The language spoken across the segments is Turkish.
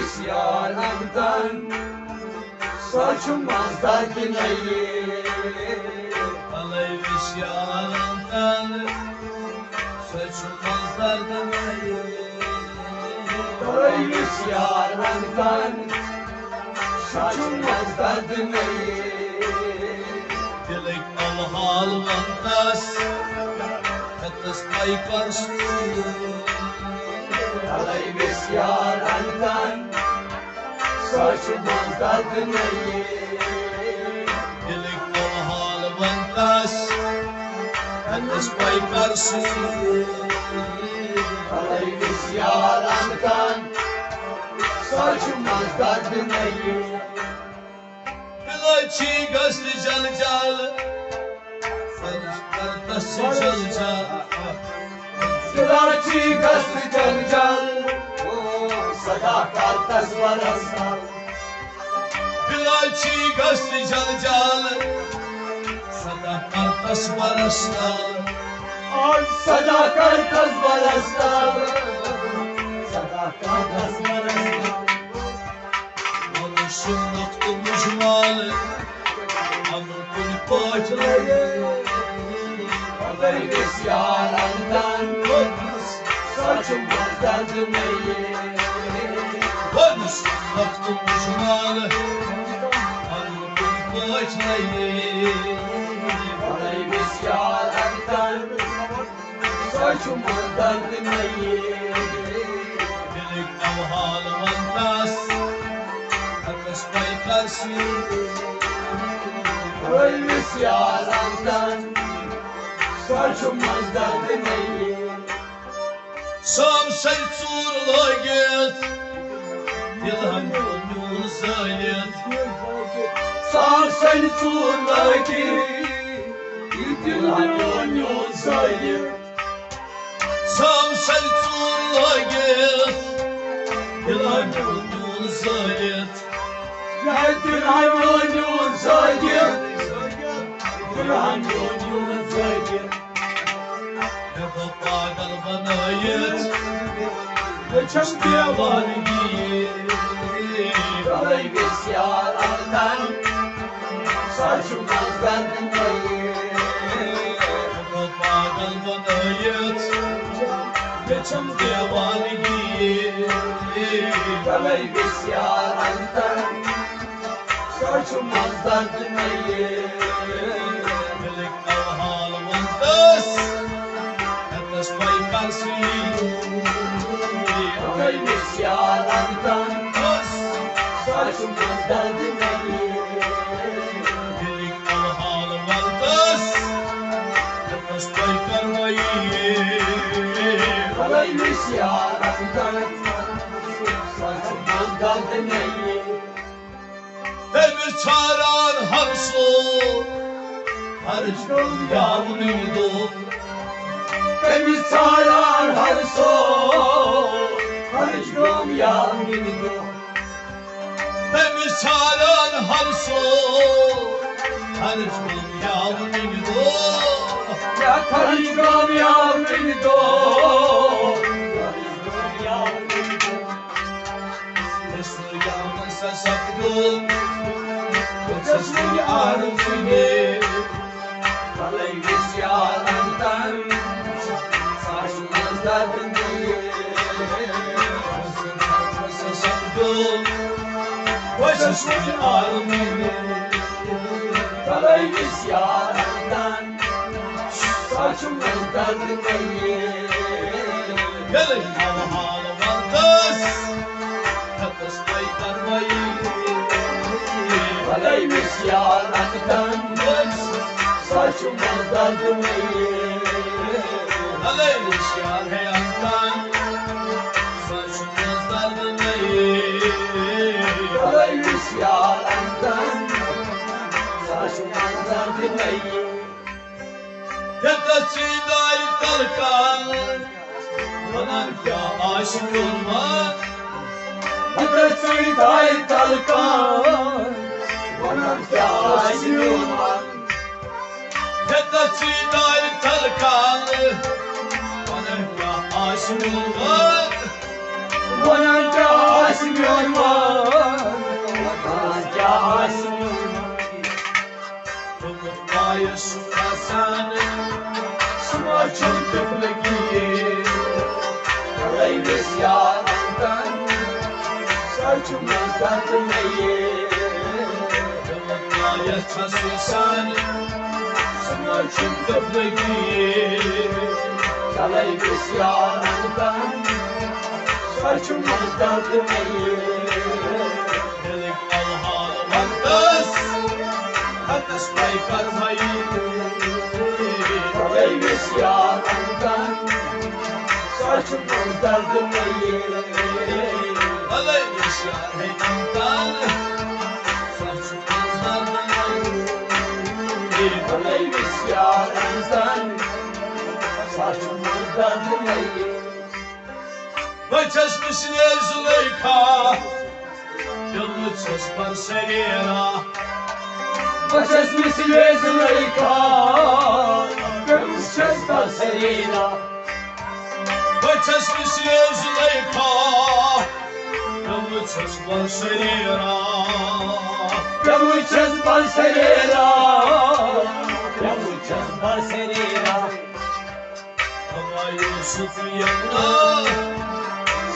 isyanından saçılmaz derdin eğri. Alay isyanından saçılmaz derdin eğri. Alay isyanından saçılmaz derdin eğri. Dilek al halvandas Katlas pay karşı. Alay isyanından saçılmaz derdin eğri. Dilek al halvandas Katlas pay karşı. Alay isyanından saçılmaz derdin eğri. Bilaçı gözlü cal Kartası cal. Kıraçı gazlı cancal, sadakat tasvar aslan. Bilaçı gözlü cal Sadakat tasvar aslan. Ay sadakat tasvar aslan. Sadakat tasvar aslan. Alışım noktumuz malı Amr kuni paçalı. Alay isyanından saçılmaz derdin eğri. Alışım noktumuz malı Amr kuni paçalı. Alay isyanından saçılmaz derdin eğri. Dilek av halvandas Katlas pay karşı. Alay isyanından saçılmaz derdin eğri. Sam sen surla git Yılhan yolunu zayet. Sağ seni turla gir, dilhan yol sayı. Sam sen surla git Yılhan yolunu zayet. Dilhan yol sayı, dilhan yol sayı. Ne babadan bana yet Geçen Yalan giyir. alay isyanından saçılmaz derdin eğri. Babadan bana yet Geçen yalan giyir. Alay isyanından saçılmaz derdin eğri. Dilek av halvandas Katlas pay karşı. Alay isyanından saçılmaz derdin eğri. Dilek av halvandas Katlas pay karmayı. Alay isyanından saçılmaz derdin eğri. Demir çağıran harso Harcım yağmurdu. Temiz sarar harso, harcım yağmurdu. Demir çağıran harso Harcım yağmurdu. Ya harcım yağmurdu, harcım yağmurdu. Mesur yağmasa saklım Kocasını arzuyu. Alay isyanından saçılmaz derdin eğri. Yağmasa saklım Kocasını arzuyu. Alay isyanından saçılmaz derdin eğri. Gelin hava halvandas Katlas pay karmayı. Alay isyanından saçılmaz derdin eğri. Alay isyan heyandan Saçımız dardınayı. Alay isyanından saçılmaz derdin eğri. Yataşı dair kalkan Bana ya aşık olma. Ateşi dair kalkan bana aşık olma. Yataşı dair kalkan Bana ya aşık olma. Bana aşık olma. Sumasan, Smaçın tıflaki Kalayvis yalandan Saçımız derdmeyi Yılmaya çasusan, Smaçın tıflaki Kalayvis yalandan Saçımız derdmeyi Delik alhalı vantas, Hatas paykar mayı. Kalayvis yalandan Saçımız derdmeyi Alay yaşar heynamdan, Saçmazlar mayı. Kalayvis yalandan Saçımız derdmeyi Văcești ne Zuleyka, Yılmıçız parselera. Vocês me Zuleyka Vemos parcerina Văcești ne Zuleyka, Yılmıçız parselera. Vemos parcerina Vemos parcerina Ama Yusuf yanına,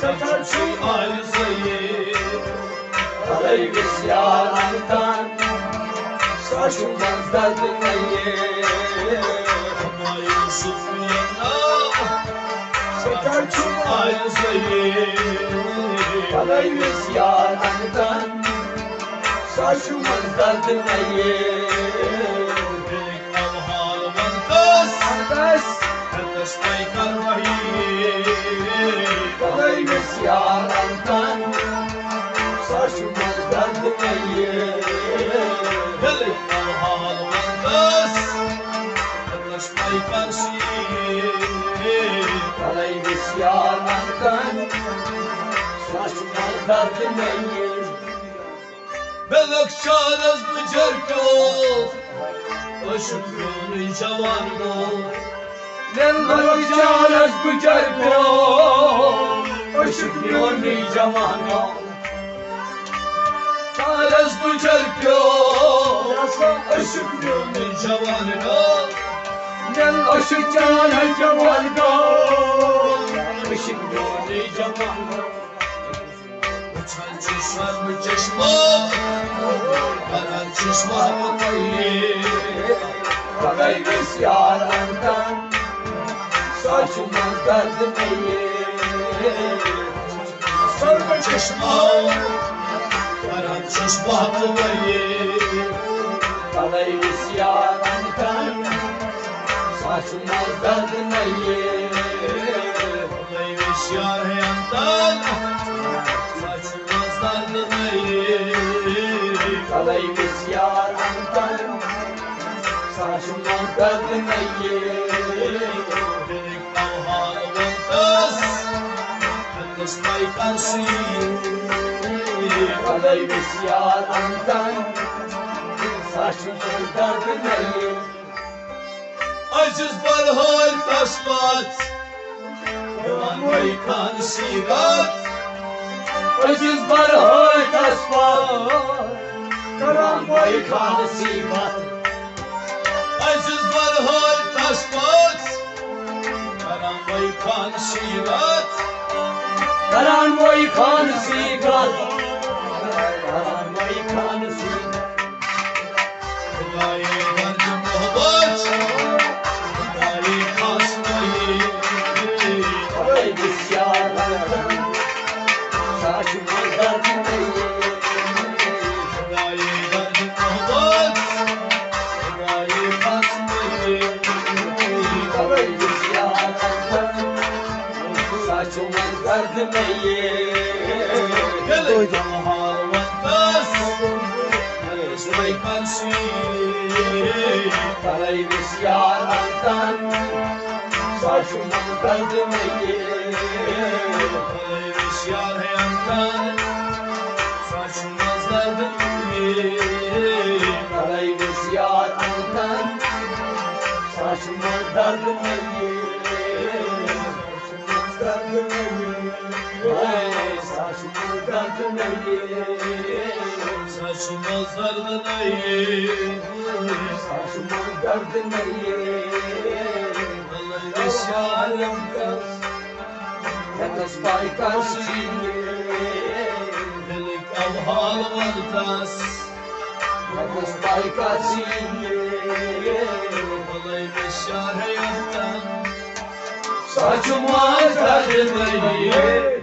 Saçışı arzayı. Kalayvis yalandan Saçımız derdmeyi Ama Yusuf yanına, Saçışı arzayı. Kalayvis yalandan Saçımız derdmeyi Delik alhalı vantas, Kardeş Hatas paykar mayı. Kalayvis yalandan Saçımız derdmeyi Delik alhalı vantas, Hatas paykar mayı. Kalayvis yalandan Saçımız derdmeyi Belek çarez bıcerko, Aşık cavango. Lello çarez bucerko Işık yoni camano Çarez bıcerko, Işık yoni cavango. Lello ışık çarez camano Işık yoni camano Uçan çişmez mi çeşme, Karan çişmez mi kayı. Kalayvis yalandan Saçımız derdmeyi Sarma çeşme, Karan çişmez mi kayı. Kalayvis yalandan Saçımız derdmeyi Neymiş yar yandan, Saçmazlar demeyi. Kalayvis yalandan Saçımız derdmeyi Delik alhalı vantas, Hatas paykar mayı. Kalayvis yalandan Saçımız derdmeyi Aciz barhal taşbat, Yalan baykan sigat. Aziz barhoy tasfa Karamboy kanı sivat Aciz barhal taşbat, Yalan baykan sigat. Karamboy kanı sivat Karamboy kanı sivat Hüdayi verdim muhabbet, Hüdayi kasmayı. Kalayvis yalandan Saçımız derdmeyi Hüdayi verdim muhabbet, Hüdayi kasmayı. Kalayvis yalandan Saçımız derdmeyi Gelin alhalı vantas, Hatas paykar mayı. Kalayvis yalandan Saçımız derdmeyi Neymiş yar yandan, Saçmazlar demeyi. Kalayvis yalandan Saçımız derdmeyi Saçımız derdmeyi saçımın derdine saçımı zardına saçımın derdine Vallahi beşyarim kız Yalnız baykarsın Delik avhal vardas Yalnız baykarsın Vallahi beşyar hayattan Saçımın derdine